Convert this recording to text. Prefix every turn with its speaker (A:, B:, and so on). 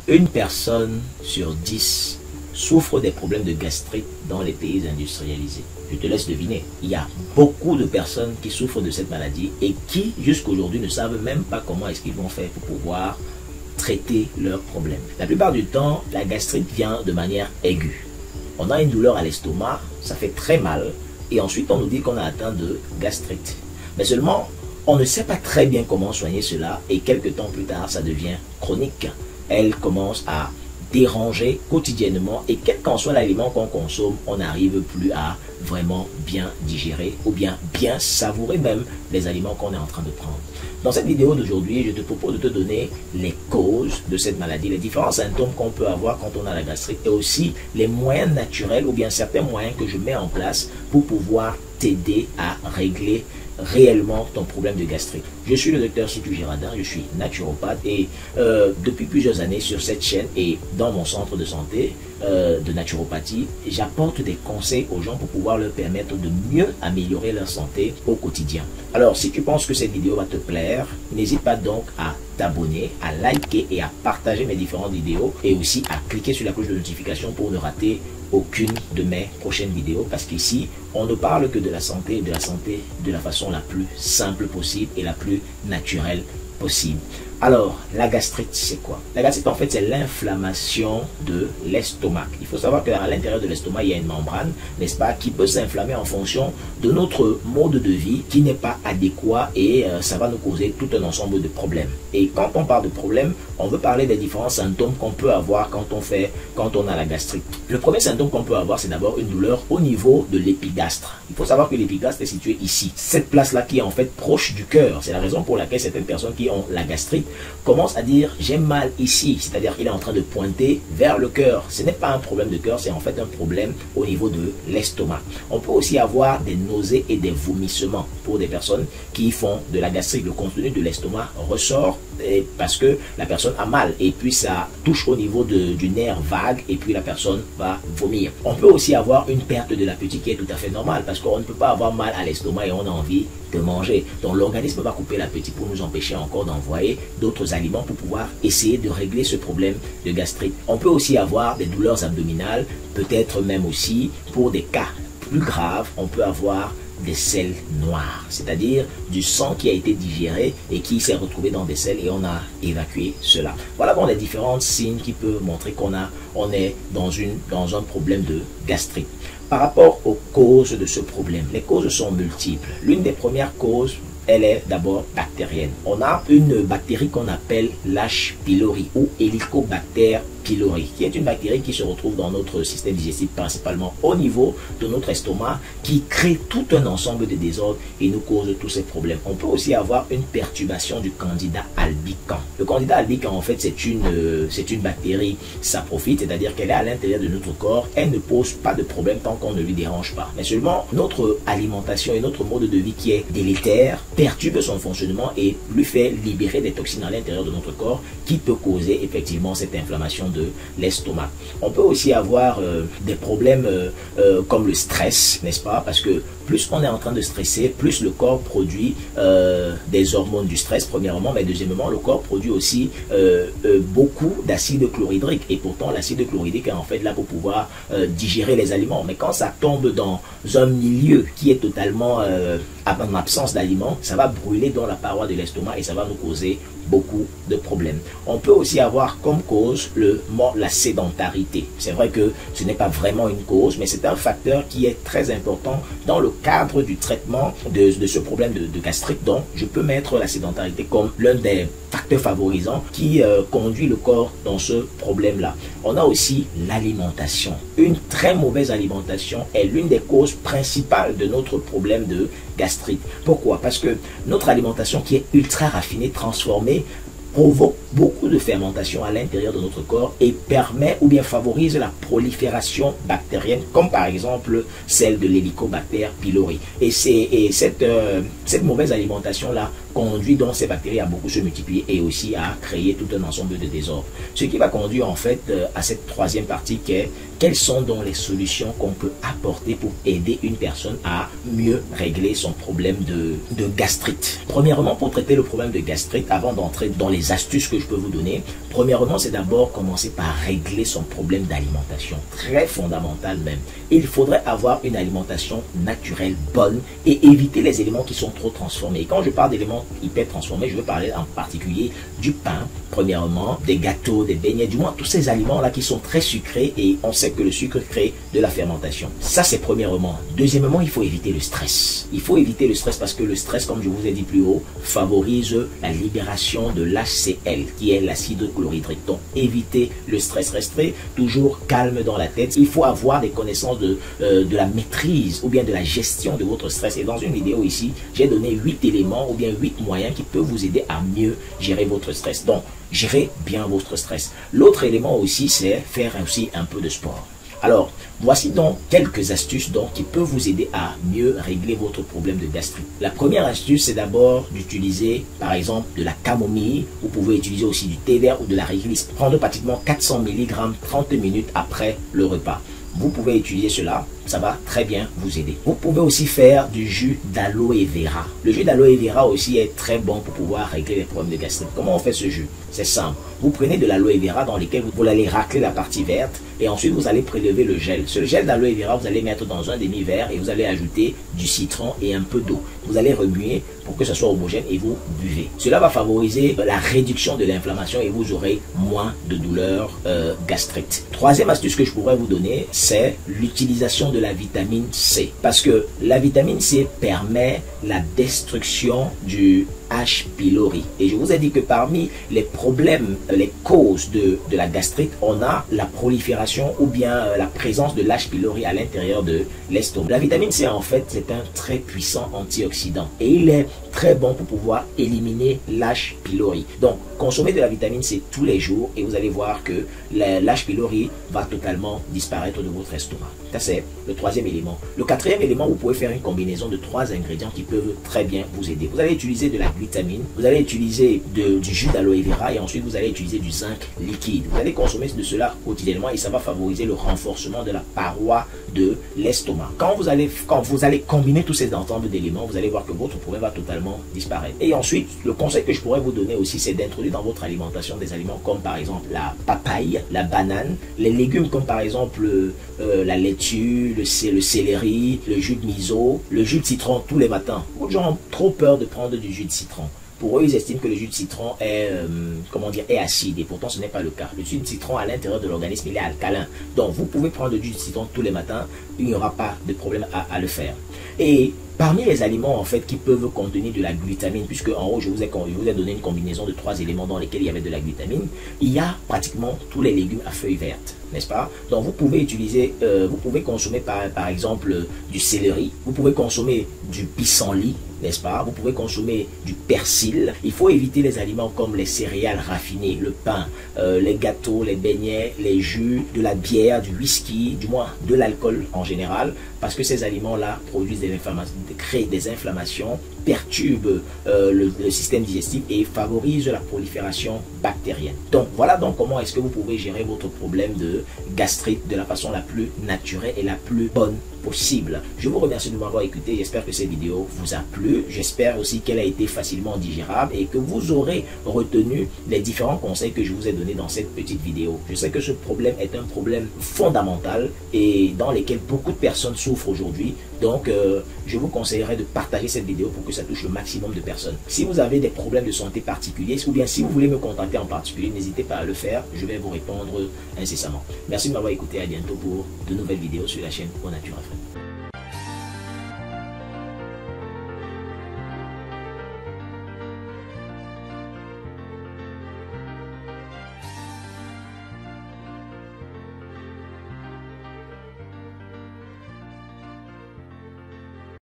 A: Une personne sur 10 souffre des problèmes de gastrite dans les pays industrialisés. Je te laisse deviner. Il y a beaucoup de personnes qui souffrent de cette maladie et qui, jusqu'aujourd'hui, ne savent même pas comment est-ce qu'ils vont faire pour pouvoir traiter leurs problèmes. La plupart du temps, la gastrite vient de manière aiguë. On a une douleur à l'estomac, ça fait très mal, et ensuite on nous dit qu'on a atteint de gastrite. Mais seulement, on ne sait pas très bien comment soigner cela, et quelques temps plus tard, ça devient chronique. Elle commence à déranger quotidiennement, et quel qu'en soit l'aliment qu'on consomme, on n'arrive plus à vraiment bien digérer, ou bien savourer même les aliments qu'on est en train de prendre. Dans cette vidéo d'aujourd'hui, je te propose de te donner les causes de cette maladie, les différents symptômes qu'on peut avoir quand on a la gastrite et aussi les moyens naturels ou bien certains moyens que je mets en place pour pouvoir t'aider à régler réellement ton problème de gastrite. Je suis le docteur Situ Girardin, je suis naturopathe et depuis plusieurs années sur cette chaîne et dans mon centre de santé de naturopathie, j'apporte des conseils aux gens pour pouvoir leur permettre de mieux améliorer leur santé au quotidien. Alors si tu penses que cette vidéo va te plaire, n'hésite pas donc à t'abonner, à liker et à partager mes différentes vidéos et aussi à cliquer sur la cloche de notification pour ne rater aucune de mes prochaines vidéos, parce qu'ici on ne parle que de la santé et de la santé de la façon la plus simple possible et la plus naturelle possible. Alors, la gastrite, c'est quoi? La gastrite, en fait, c'est l'inflammation de l'estomac. Il faut savoir qu'à l'intérieur de l'estomac, il y a une membrane, n'est-ce pas, qui peut s'inflammer en fonction de notre mode de vie qui n'est pas adéquat et ça va nous causer tout un ensemble de problèmes. Et quand on parle de problèmes, on veut parler des différents symptômes qu'on peut avoir quand on a la gastrite. Le premier symptôme qu'on peut avoir, c'est d'abord une douleur au niveau de l'épigastre. Il faut savoir que l'épigastre est situé ici. Cette place-là qui est en fait proche du cœur. C'est la raison pour laquelle certaines personnes qui ont la gastrite commence à dire j'ai mal ici, c'est-à-dire qu'il est en train de pointer vers le cœur. Ce n'est pas un problème de cœur, c'est en fait un problème au niveau de l'estomac. On peut aussi avoir des nausées et des vomissements pour des personnes qui font de la gastrite. Le contenu de l'estomac ressort parce que la personne a mal et puis ça touche au niveau du nerf vague et puis la personne va vomir. On peut aussi avoir une perte de l'appétit qui est tout à fait normale parce qu'on ne peut pas avoir mal à l'estomac et on a envie de manger. Donc l'organisme va couper l'appétit pour nous empêcher encore d'envoyer d'autres aliments pour pouvoir essayer de régler ce problème de gastrite. On peut aussi avoir des douleurs abdominales, peut-être même aussi pour des cas plus graves, on peut avoir des selles noires, c'est-à-dire du sang qui a été digéré et qui s'est retrouvé dans des selles et on a évacué cela. Voilà bon, les différents signes qui peuvent montrer qu'on est dans un problème de gastrite. Par rapport aux causes de ce problème, les causes sont multiples. L'une des premières causes, elle est d'abord bactérienne. On a une bactérie qu'on appelle l'H. pylori ou Helicobacter pylori, qui est une bactérie qui se retrouve dans notre système digestif, principalement au niveau de notre estomac, qui crée tout un ensemble de désordres et nous cause tous ces problèmes. On peut aussi avoir une perturbation du candida albicans. Le candida albicans, en fait, c'est une bactérie saprophyte, c'est-à-dire qu'elle est à l'intérieur de notre corps. Elle ne pose pas de problème tant qu'on ne lui dérange pas. Mais seulement notre alimentation et notre mode de vie qui est délétère perturbe son fonctionnement et lui fait libérer des toxines à l'intérieur de notre corps qui peut causer effectivement cette inflammation de l'estomac. On peut aussi avoir des problèmes comme le stress, n'est-ce pas? Parce que plus on est en train de stresser, plus le corps produit des hormones du stress, premièrement, mais deuxièmement, le corps produit aussi beaucoup d'acide chlorhydrique. Et pourtant, l'acide chlorhydrique est en fait là pour pouvoir digérer les aliments. Mais quand ça tombe dans un milieu qui est totalement en absence d'aliments, ça va brûler dans la paroi de l'estomac et ça va nous causer beaucoup de problèmes. On peut aussi avoir comme cause la sédentarité. C'est vrai que ce n'est pas vraiment une cause, mais c'est un facteur qui est très important dans le cadre du traitement de ce problème de gastrite. Donc, je peux mettre la sédentarité comme l'un des facteurs favorisants qui conduit le corps dans ce problème-là. On a aussi l'alimentation. Une très mauvaise alimentation est l'une des causes principales de notre problème de gastrite. Pourquoi? Parce que notre alimentation qui est ultra raffinée, transformée, provoque beaucoup de fermentation à l'intérieur de notre corps et permet ou bien favorise la prolifération bactérienne, comme par exemple celle de l'Helicobacter pylori. Et cette mauvaise alimentation-là conduit donc ces bactéries à beaucoup se multiplier et aussi à créer tout un ensemble de désordres. Ce qui va conduire en fait à cette troisième partie qui est quelles sont donc les solutions qu'on peut apporter pour aider une personne à mieux régler son problème de gastrite. Premièrement, pour traiter le problème de gastrite, avant d'entrer dans les astuces que je peux vous donner, premièrement, c'est d'abord commencer par régler son problème d'alimentation, très fondamental même. Il faudrait avoir une alimentation naturelle bonne et éviter les éléments qui sont trop transformés. Et quand je parle d'éléments hyper transformés, je veux parler en particulier du pain, premièrement, des gâteaux, des beignets, du moins tous ces aliments-là qui sont très sucrés et on sait que le sucre crée de la fermentation. Ça, c'est premièrement. Deuxièmement, il faut éviter le stress. Il faut éviter le stress parce que le stress, comme je vous ai dit plus haut, favorise la libération de l'HCl, qui est l'acide chlorhydrique. Donc, évitez le stress. Restez toujours calme dans la tête. Il faut avoir des connaissances de la maîtrise ou bien de la gestion de votre stress. Et dans une vidéo ici, j'ai donné 8 éléments ou bien 8 moyens qui peuvent vous aider à mieux gérer votre stress. Donc, gérez bien votre stress. L'autre élément aussi, c'est faire aussi un peu de sport. Alors, voici donc quelques astuces qui peuvent vous aider à mieux régler votre problème de gastrite. La première astuce, c'est d'abord d'utiliser, par exemple, de la camomille. Vous pouvez utiliser aussi du thé vert ou de la réglisse. Prendre pratiquement 400 mg 30 minutes après le repas. Vous pouvez utiliser cela, ça va très bien vous aider. Vous pouvez aussi faire du jus d'aloe vera. Le jus d'aloe vera aussi est très bon pour pouvoir régler les problèmes de gastrite. Comment on fait ce jus? C'est simple. Vous prenez de l'aloe vera dans lequel vous allez racler la partie verte et ensuite vous allez prélever le gel. Ce gel d'aloe vera, vous allez mettre dans un demi-verre et vous allez ajouter du citron et un peu d'eau. Vous allez remuer pour que ce soit homogène et vous buvez. Cela va favoriser la réduction de l'inflammation et vous aurez moins de douleurs gastriques. Troisième astuce que je pourrais vous donner, c'est l'utilisation de la vitamine C. Parce que la vitamine C permet la destruction du H. pylori. Et je vous ai dit que parmi les problèmes, les causes de la gastrite, on a la prolifération ou bien la présence de l'H. pylori à l'intérieur de l'estomac. La vitamine C, en fait, c'est un très puissant antioxydant. Et il est très bon pour pouvoir éliminer l'H. pylori. Donc, consommez de la vitamine C tous les jours et vous allez voir que l'H. pylori va totalement disparaître de votre estomac. Ça, c'est le troisième élément. Le quatrième élément, vous pouvez faire une combinaison de 3 ingrédients qui peuvent très bien vous aider. Vous allez utiliser de la glutamine, vous allez utiliser du jus d'aloe vera et ensuite vous allez utiliser du zinc liquide. Vous allez consommer de cela quotidiennement et ça va favoriser le renforcement de la paroi de l'estomac. Quand vous allez combiner tous ces ensembles d'éléments, vous allez voir que votre problème va totalement disparaître. Et ensuite, le conseil que je pourrais vous donner aussi, c'est d'introduire dans votre alimentation des aliments comme par exemple la papaye, la banane, les légumes comme par exemple la laitue, le céleri, le jus de miso, le jus de citron tous les matins. Beaucoup de gens ont trop peur de prendre du jus de citron. Pour eux, ils estiment que le jus de citron est, est acide et pourtant ce n'est pas le cas. Le jus de citron à l'intérieur de l'organisme, il est alcalin. Donc vous pouvez prendre du jus de citron tous les matins, il n'y aura pas de problème à le faire. Et parmi les aliments en fait qui peuvent contenir de la glutamine, puisque en haut je vous ai donné une combinaison de 3 éléments dans lesquels il y avait de la glutamine, il y a pratiquement tous les légumes à feuilles vertes, n'est-ce pas? Donc vous pouvez utiliser, vous pouvez consommer par exemple du céleri, vous pouvez consommer du pissenlit, n'est-ce pas? Vous pouvez consommer du persil. Il faut éviter les aliments comme les céréales raffinées, le pain, les gâteaux, les beignets, les jus, de la bière, du whisky, du moins de l'alcool en général, parce que ces aliments-là produisent créent des inflammations, perturbent le système digestif et favorisent la prolifération bactérienne. Donc voilà donc comment est-ce que vous pouvez gérer votre problème de gastrite de la façon la plus naturelle et la plus bonne possible. Je vous remercie de m'avoir écouté. J'espère que cette vidéo vous a plu. J'espère aussi qu'elle a été facilement digérable et que vous aurez retenu les différents conseils que je vous ai donnés dans cette petite vidéo. Je sais que ce problème est un problème fondamental et dans lequel beaucoup de personnes souffrent aujourd'hui. Donc, je vous conseillerais de partager cette vidéo pour que ça touche le maximum de personnes. Si vous avez des problèmes de santé particuliers ou bien si vous voulez me contacter en particulier, n'hésitez pas à le faire. Je vais vous répondre incessamment. Merci de m'avoir écouté. À bientôt pour de nouvelles vidéos sur la chaîne Au Nature Afrique.